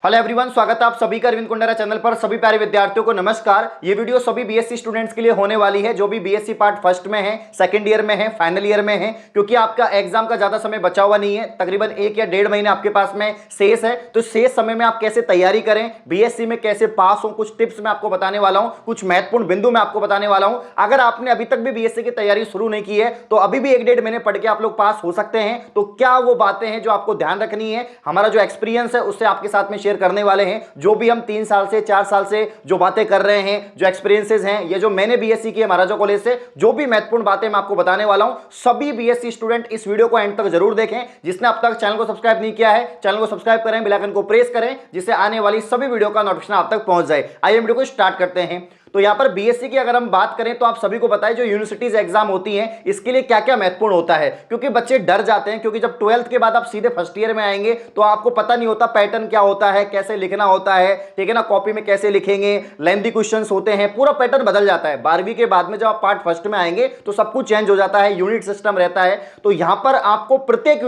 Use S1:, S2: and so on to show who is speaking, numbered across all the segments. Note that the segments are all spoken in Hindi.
S1: हेलो एवरीवन, स्वागत है आप सभी का अरविंद कुंडारा चैनल पर। सभी प्यारे विद्यार्थियों को नमस्कार। ये वीडियो सभी बीएससी स्टूडेंट्स के लिए होने वाली है जो भी बीएससी पार्ट फर्स्ट में है, सेकंड ईयर में है, फाइनल ईयर में है, क्योंकि आपका एग्जाम का ज्यादा समय बचा हुआ नहीं है। तकरीबन 1 या 1.5 महीने आपके पास में शेष है। तो शेष समय में आप कैसे तैयारी करें, बीएससी में कैसे पास हो, कुछ टिप्स मैं आपको बताने वाला हूं, कुछ महत्वपूर्ण बिंदु मैं आपको बताने वाला हूं। अगर आपने अभी तक भी बीएससी की तैयारी शुरू नहीं की है तो अभी भी 1-1.5 महीने पढ़ के आप लोग पास हो सकते हैं। तो क्या वो बातें हैं जो आपको ध्यान रखनी है, हमारा जो एक्सपीरियंस है उससे आपके साथ में शेयर करने वाले हैं। जो भी हम 3 साल से 4 साल से जो बातें कर रहे हैं, जो एक्सपीरियंसेस हैं, ये जो मैंने बीएससी की है महाराजा कॉलेज से, जो भी महत्वपूर्ण बातें मैं आपको बताने वाला हूं, सभी बीएससी स्टूडेंट इस वीडियो को एंड तक जरूर देखें। जिसने अब तक चैनल को सब्सक्राइब नहीं किया है, चैनल को सब्सक्राइब करें, बेल आइकन को प्रेस करें, जिससे आने वाली सभी वीडियो का नोटिफिकेशन आप तक पहुंच जाए। आइए वीडियो को स्टार्ट करते हैं। तो यहां पर बीएससी की अगर हम बात करें तो आप सभी को पता है जो यूनिवर्सिटीज एग्जाम होती हैं इसके लिए क्या क्या महत्वपूर्ण होता है, क्योंकि बच्चे डर जाते हैं। क्योंकि जब 12th के बाद आप सीधे फर्स्ट ईयर में आएंगे तो आपको पता नहीं होता पैटर्न क्या होता है, कैसे लिखना होता है, ठीक है ना, कॉपी में कैसे लिखेंगे, लेंथी क्वेश्चंस होते हैं, पूरा पैटर्न बदल जाता है। 12वीं के बाद में जब आप पार्ट फर्स्ट में आएंगे तो सब कुछ चेंज हो जाता है, यूनिट सिस्टम रहता है। तो यहां पर आपको प्रत्येक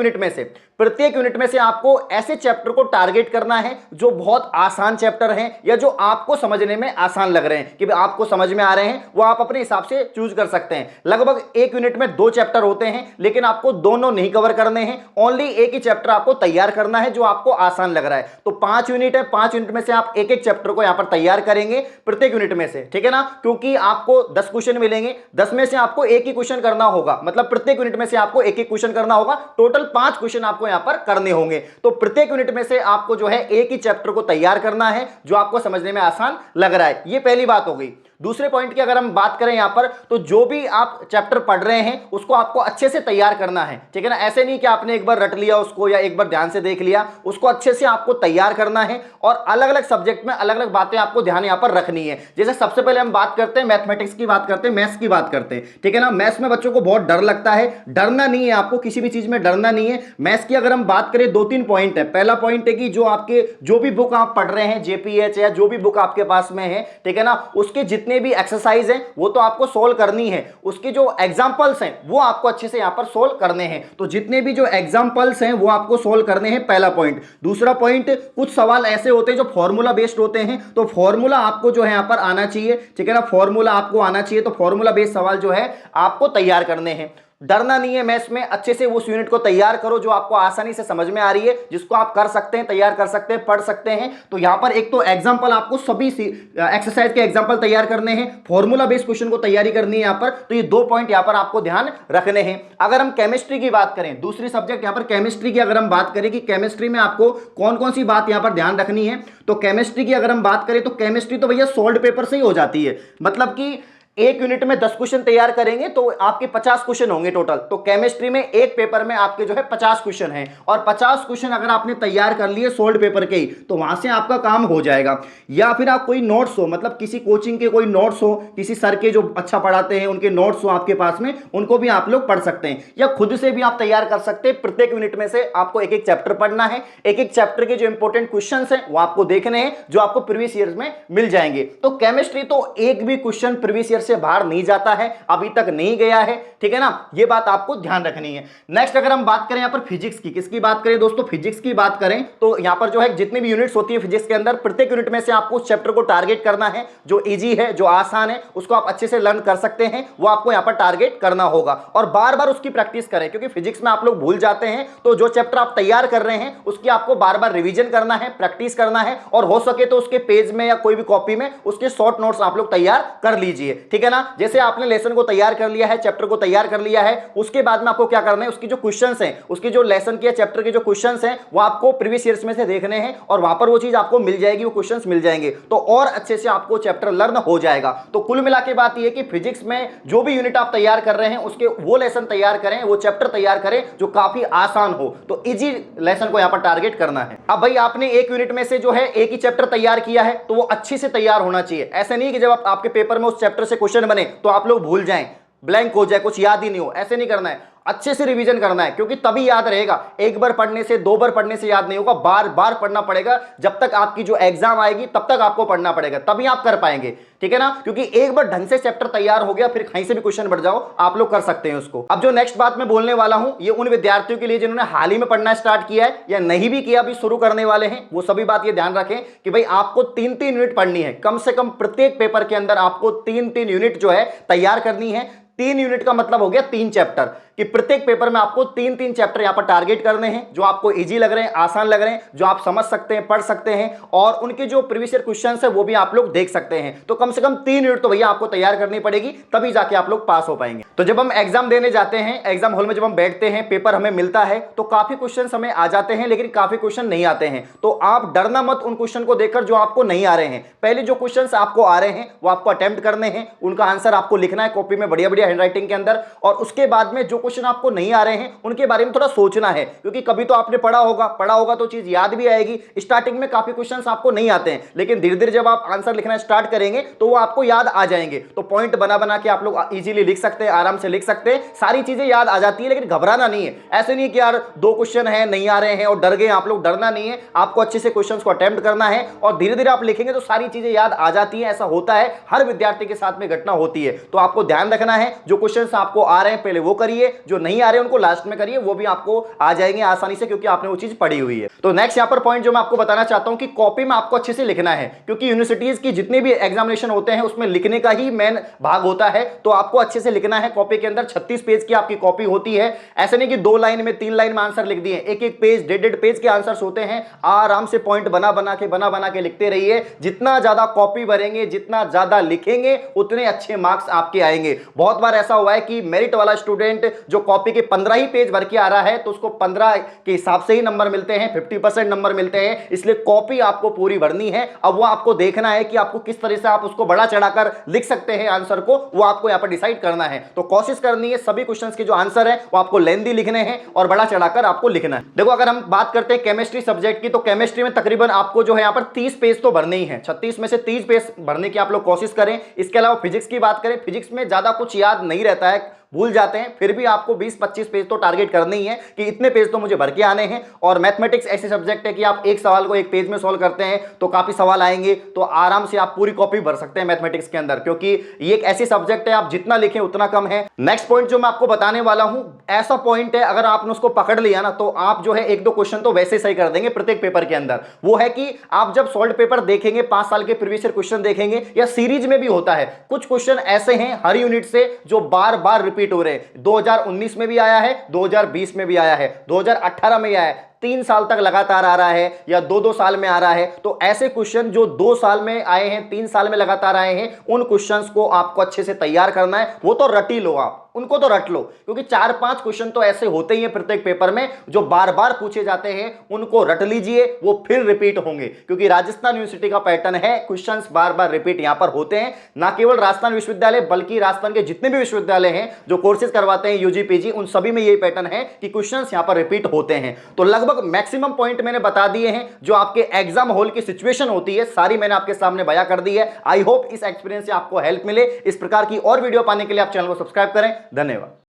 S1: यूनिट में से आपको ऐसे चैप्टर को टारगेट करना है जो बहुत आसान चैप्टर हैं या जो आपको समझने में आसान लग रहे हैं, कि आपको समझ में आ रहे हैं, वो आप अपने हिसाब से चूज कर सकते हैं। लगभग एक यूनिट में 2 चैप्टर होते हैं, लेकिन आपको दोनों नहीं कवर करने हैं, ओनली एक ही चैप्टर आपको तैयार करना है जो आपको आसान लग रहा है। तो 5 यूनिट है, 5 यूनिट में से आप एक एक चैप्टर को यहां पर तैयार करेंगे प्रत्येक यूनिट में से, ठीक है ना। क्योंकि आपको 10 क्वेश्चन मिलेंगे, 10 में से आपको एक ही क्वेश्चन करना होगा, मतलब प्रत्येक यूनिट में से आपको एक एक क्वेश्चन करना होगा। टोटल 5 क्वेश्चन आपको यहां पर करने होंगे। तो प्रत्येक यूनिट में से आपको जो है एक ही चैप्टर को तैयार करना है जो आपको समझने में आसान लग रहा है। ये पहली बात हो गई। दूसरे पॉइंट की अगर हम बात करें यहां पर, तो जो भी आप चैप्टर पढ़ रहे हैं उसको आपको अच्छे से तैयार करना है, ठीक है ना। ऐसे नहीं कि आपने एक बार रट लिया उसको या एक बार ध्यान से देख लिया, उसको अच्छे से आपको तैयार करना है। और अलग अलग सब्जेक्ट में अलग अलग बातें आपको ध्यान यहां पर रखनी है। जैसे सबसे पहले हम बात करते हैं मैथमेटिक्स की, बात करते हैं मैथ्स की, बात करते हैं, ठीक है ना। मैथ्स में बच्चों को बहुत डर लगता है, डरना नहीं है, आपको किसी भी चीज में डरना नहीं है। मैथ्स की अगर हम बात करें 2-3 पॉइंट है। पहला पॉइंट है कि जो भी बुक आप पढ़ रहे हैं, जेपीएच या जो भी बुक आपके पास में है, ठीक है ना, उसके जितने भी एक्सरसाइज वो तो आपको सोल्व करनी है। उसके जो एग्जांपल्स हैं वो आपको अच्छे से यहां पर सोल्व करने हैं। तो जितने भी जो एग्जांपल्स हैं वो आपको सोल्व करने हैं, पहला पॉइंट। दूसरा पॉइंट, कुछ सवाल ऐसे होते हैं जो फॉर्मूला बेस्ड होते हैं, तो फॉर्मूला आपको जो है यहां पर आना चाहिए, ठीक है ना। फॉर्मूला आपको आना चाहिए, तो फॉर्मूला बेस्ड सवाल जो है आपको तैयार करने हैं। डरना नहीं है मैथ्स में, अच्छे से उस यूनिट को तैयार करो जो आपको आसानी से समझ में आ रही है, जिसको आप कर सकते हैं, तैयार कर सकते हैं, पढ़ सकते हैं। तो यहां पर एक तो एग्जांपल, आपको सभी एक्सरसाइज के एग्जांपल तैयार करने हैं, फॉर्मूला बेस्ड क्वेश्चन को तैयारी करनी है यहां पर। तो ये 2 पॉइंट यहां पर आपको ध्यान रखने हैं। अगर हम केमिस्ट्री की बात करें, दूसरी सब्जेक्ट यहां पर केमिस्ट्री की अगर हम बात करें कि केमिस्ट्री में आपको कौन कौन सी बात यहां पर ध्यान रखनी है, तो केमिस्ट्री की अगर हम बात करें तो केमिस्ट्री तो भैया सोल्ड पेपर से ही हो जाती है। मतलब कि एक यूनिट में 10 क्वेश्चन तैयार करेंगे तो आपके 50 क्वेश्चन होंगे टोटल। तो केमिस्ट्री में एक पेपर में आपके जो है 50 क्वेश्चन हैं, और 50 क्वेश्चन अगर आपने तैयार कर लिए सोल्ड पेपर के ही, तो वहां से आपका काम हो जाएगा। या फिर आप कोई नोट्स हो, मतलब किसी कोचिंग के कोई नोट्स हो, किसी सर के जो अच्छा पढ़ाते हैं उनके नोट्स हो आपके पास में, उनको भी आप लोग पढ़ सकते हैं, या खुद से भी आप तैयार कर सकते हैं। प्रत्येक यूनिट में से आपको एक एक चैप्टर पढ़ना है, एक एक चैप्टर के जो इंपॉर्टेंट क्वेश्चन हैं वो आपको देखने हैं, जो आपको प्रीवियस ईयर में मिल जाएंगे। तो केमिस्ट्री तो एक भी क्वेश्चन प्रीवियस ईयर से बाहर नहीं जाता है, अभी तक नहीं गया है, ठीक है ना। ये बात आपको ध्यान रखनी है। नेक्स्ट अगर हम बात करें यहां पर फिजिक्स की, किसकी बात करें दोस्तों, फिजिक्स की बात करें तो यहां पर जो है जितनी भी यूनिट्स होती है फिजिक्स के अंदर, प्रत्येक यूनिट में से आपको उस चैप्टर को टारगेट करना है जो इजी है, जो आसान है, उसको आप अच्छे से लर्न कर सकते हैं, वो आपको यहां पर टारगेट करना होगा। और बार बार उसकी प्रैक्टिस करें, क्योंकि फिजिक्स में आप लोग भूल जाते हैं। तो जो चैप्टर आप तैयार कर रहे हैं उसकी आपको बार बार रिवीजन करना है, प्रैक्टिस करना है, और हो सके तो उसके पेज में या कोई भी कॉपी में उसके शॉर्ट नोट्स आप लोग तैयार कर लीजिए, ठीक है ना। जैसे आपने लेसन को तैयार कर लिया है, चैप्टर को तैयार कर लिया है, उसके बाद में आपको क्या करना है, उसकी जो क्वेश्चंस हैं, उसकी जो लेसन के चैप्टर के जो क्वेश्चंस हैं वो आपको प्रीवियस ईयर्स में से देखने हैं, और वहां पर वो चीज आपको मिल जाएगी, वो क्वेश्चंस मिल जाएंगे, तो और अच्छे से आपको चैप्टर लर्न हो जाएगा। तो कुल मिला के बात ये कि फिजिक्स में जो भी यूनिट आप तैयार कर रहे हैं उसके वो लेसन तैयार करें, वो चैप्टर तैयार करें जो काफी आसान हो। तो इजी लेसन को यहां पर टारगेट करना है। अब भाई आपने एक यूनिट में से जो है एक ही चैप्टर तैयार किया है तो वो अच्छे से तैयार होना चाहिए। ऐसे नहीं कि जब आपके पेपर में उस चैप्टर से क्वेश्चन बने तो आप लोग भूल जाएं, ब्लैंक हो जाए, कुछ याद ही नहीं हो, ऐसे नहीं करना है। अच्छे से रिवीजन करना है, क्योंकि तभी याद रहेगा। एक बार पढ़ने से, दो बार पढ़ने से याद नहीं होगा, बार बार पढ़ना पड़ेगा। जब तक आपकी जो एग्जाम आएगी तब तक आपको पढ़ना पड़ेगा, तभी आप कर पाएंगे, ठीक है ना। क्योंकि एक बार ढंग से चैप्टर तैयार हो गया, फिर कहीं से भी क्वेश्चन बढ़ जाओ, आप लोग कर सकते हैं उसको। अब जो नेक्स्ट बात मैं बोलने वाला हूं, ये उन विद्यार्थियों के लिए जिन्होंने हाल ही में पढ़ना स्टार्ट किया है या नहीं भी किया, अभी शुरू करने वाले हैं, वो सभी बात ये ध्यान रखें कि भाई आपको 3-3 यूनिट पढ़नी है, कम से कम प्रत्येक पेपर के अंदर आपको 3-3 यूनिट जो है तैयार करनी है। 3 यूनिट का मतलब हो गया 3 चैप्टर, कि प्रत्येक पेपर में आपको 3-3 चैप्टर यहां पर टारगेट करने हैं, जो आपको इजी लग रहे हैं, आसान लग रहे हैं, जो आप समझ सकते हैं, पढ़ सकते हैं, और उनके जो प्रीवियस ईयर क्वेश्चंस है वो भी आप लोग देख सकते हैं। तो कम से कम 3 यूनिट तो भैया आपको तैयार करनी पड़ेगी, तभी जाके आप लोग पास हो पाएंगे। तो जब हम एग्जाम देने जाते हैं, एग्जाम हॉल में जब हम बैठते हैं, पेपर हमें मिलता है, तो काफी क्वेश्चन हमें आ जाते हैं, लेकिन काफी क्वेश्चन नहीं आते हैं। तो आप डरना मत उन क्वेश्चन को देखकर जो आपको नहीं आ रहे हैं। पहले जो क्वेश्चन आपको आ रहे हैं वो आपको अटेम्प्ट करने हैं, उनका आंसर आपको लिखना है कॉपी में बढ़िया बढ़िया हैंडराइटिंग के अंदर, और उसके बाद में जो क्वेश्चन आपको नहीं आ रहे हैं उनके बारे में थोड़ा सोचना है, क्योंकि कभी तो आपने पढ़ा होगा तो चीज याद भी आएगी। स्टार्टिंग में काफी क्वेश्चंस आपको नहीं आते हैं, लेकिन धीरे धीरे जब आप आंसर लिखना स्टार्ट करेंगे तो वो आपको याद आ जाएंगे। तो पॉइंट बना बना के आप लोग इजीली लिख सकते हैं, आराम से लिख सकते हैं, सारी चीजें याद आ जाती है। लेकिन घबराना नहीं है, ऐसे नहीं कि यार 2 क्वेश्चन है नहीं आ रहे हैं और डर गए आप लोग, डरना नहीं है। आपको अच्छे से क्वेश्चन को अटेम्प्ट करना है और धीरे धीरे आप लिखेंगे तो सारी चीजें याद आ जाती है। ऐसा होता है, हर विद्यार्थी के साथ में घटना होती है। तो आपको ध्यान रखना है, जो क्वेश्चन आपको आ रहे हैं पहले वो करिए, जो नहीं आ रहे उनको लास्ट में करिए, वो भी आपको आ जाएंगे आसानी से, क्योंकि आपने वो चीज पढ़ी हुई है। तो नेक्स्ट यहां पर पॉइंट जो मैं आपको बताना चाहता हूं कि कॉपी में आपको अच्छे से लिखना है, क्योंकि यूनिवर्सिटीज की जितने भी एग्जामिनेशन होते हैं उसमें लिखने का ही मेन भाग होता है। तो आपको अच्छे से लिखना है। कॉपी के अंदर 36 पेज की आपकी कॉपी होती है। ऐसे नहीं कि 2 लाइन में 3 लाइन में आंसर लिख दिए, एक पेज 1.5 पेज के आंसर्स होते हैं। आराम से पॉइंट बना बना के लिखते रहिए। जितना ज्यादा कॉपी भरेंगे, जितना ज्यादा लिखेंगे, उतने अच्छे मार्क्स आपके आएंगे। बहुत बार ऐसा हुआ है कि मेरिट वाला स्टूडेंट जो कॉपी के 15 ही पेज भर के आ रहा है तो उसको 15 के हिसाब से ही नंबर मिलते हैं, 50% नंबर मिलते हैं। इसलिए कॉपी आपको पूरी भरनी है। अब वो आपको देखना है कि आपको किस तरह से आप उसको बढ़ा चढ़ाकर लिख सकते हैं आंसर को, वो आपको यहां पर डिसाइड करना है। तो कोशिश करनी है सभी क्वेश्चंस के जो आंसर है वो आपको लेंथी लिखने हैं और बढ़ा चढ़ाकर आपको लिखना है। देखो, अगर हम बात करते हैं केमिस्ट्री सब्जेक्ट की, तो केमिस्ट्री में तकरीबन आपको जो है यहां पर 30 पेज तो भरने ही है। 36 में से 30 पेज भरने की आप लोग कोशिश करें। इसके अलावा फिजिक्स की बात करें, फिजिक्स में ज्यादा कुछ याद नहीं रहता है, भूल जाते हैं, फिर भी आपको 20-25 पेज तो टारगेट करने ही है कि इतने पेज तो मुझे भर के आने हैं। और मैथमेटिक्स ऐसे सब्जेक्ट है कि आप एक सवाल को एक पेज में सॉल्व करते हैं तो काफी सवाल आएंगे, तो आराम से आप पूरी कॉपी भर सकते हैं मैथमेटिक्स के अंदर, क्योंकि ये एक ऐसी सब्जेक्ट है आप जितना लिखें उतना कम है। नेक्स्ट पॉइंट जो मैं आपको बताने वाला हूं, ऐसा पॉइंट है अगर आपने उसको पकड़ लिया ना तो आप जो है 1-2 क्वेश्चन तो वैसे सही कर देंगे प्रत्येक पेपर के अंदर। वो है कि आप जब सॉल्व पेपर देखेंगे, 5 साल के प्रीवियस ईयर क्वेश्चन देखेंगे, या सीरीज में भी होता है, कुछ क्वेश्चन ऐसे हैं हर यूनिट से जो बार बार रिपीट हो रहे हैं। 2019 में भी आया है, 2020 में भी आया है, 2018 में आया है, 3 साल तक लगातार आ रहा है, या 2-2 साल में आ रहा है। तो ऐसे क्वेश्चन जो 2 साल में आए हैं, 3 साल में लगातार आए हैं, उन क्वेश्चंस को आपको अच्छे से तैयार करना है। वो तो रट ही लो, आप उनको तो रट लो, क्योंकि 4-5 क्वेश्चन तो ऐसे होते ही हैं प्रत्येक पेपर में जो बार बार पूछे जाते हैं। उनको रट लीजिए, वो फिर रिपीट होंगे, क्योंकि राजस्थान यूनिवर्सिटी का पैटर्न है, क्वेश्चंस बार बार रिपीट यहां पर होते हैं। ना केवल राजस्थान विश्वविद्यालय, बल्कि राजस्थान के जितने भी विश्वविद्यालय हैं जो कोर्सेज करवाते हैं यूजी पीजी, उन सभी में यही पैटर्न है कि क्वेश्चंस यहां पर रिपीट होते हैं। तो लगभग मैक्सिमम पॉइंट मैंने बता दिए हैं। जो आपके एग्जाम हॉल की सिचुएशन होती है सारी मैंने आपके सामने बयां कर दी है। आई होप इस एक्सपीरियंस से आपको हेल्प मिले। इस प्रकार की और वीडियो पाने के लिए आप चैनल को सब्सक्राइब करें। धन्यवाद।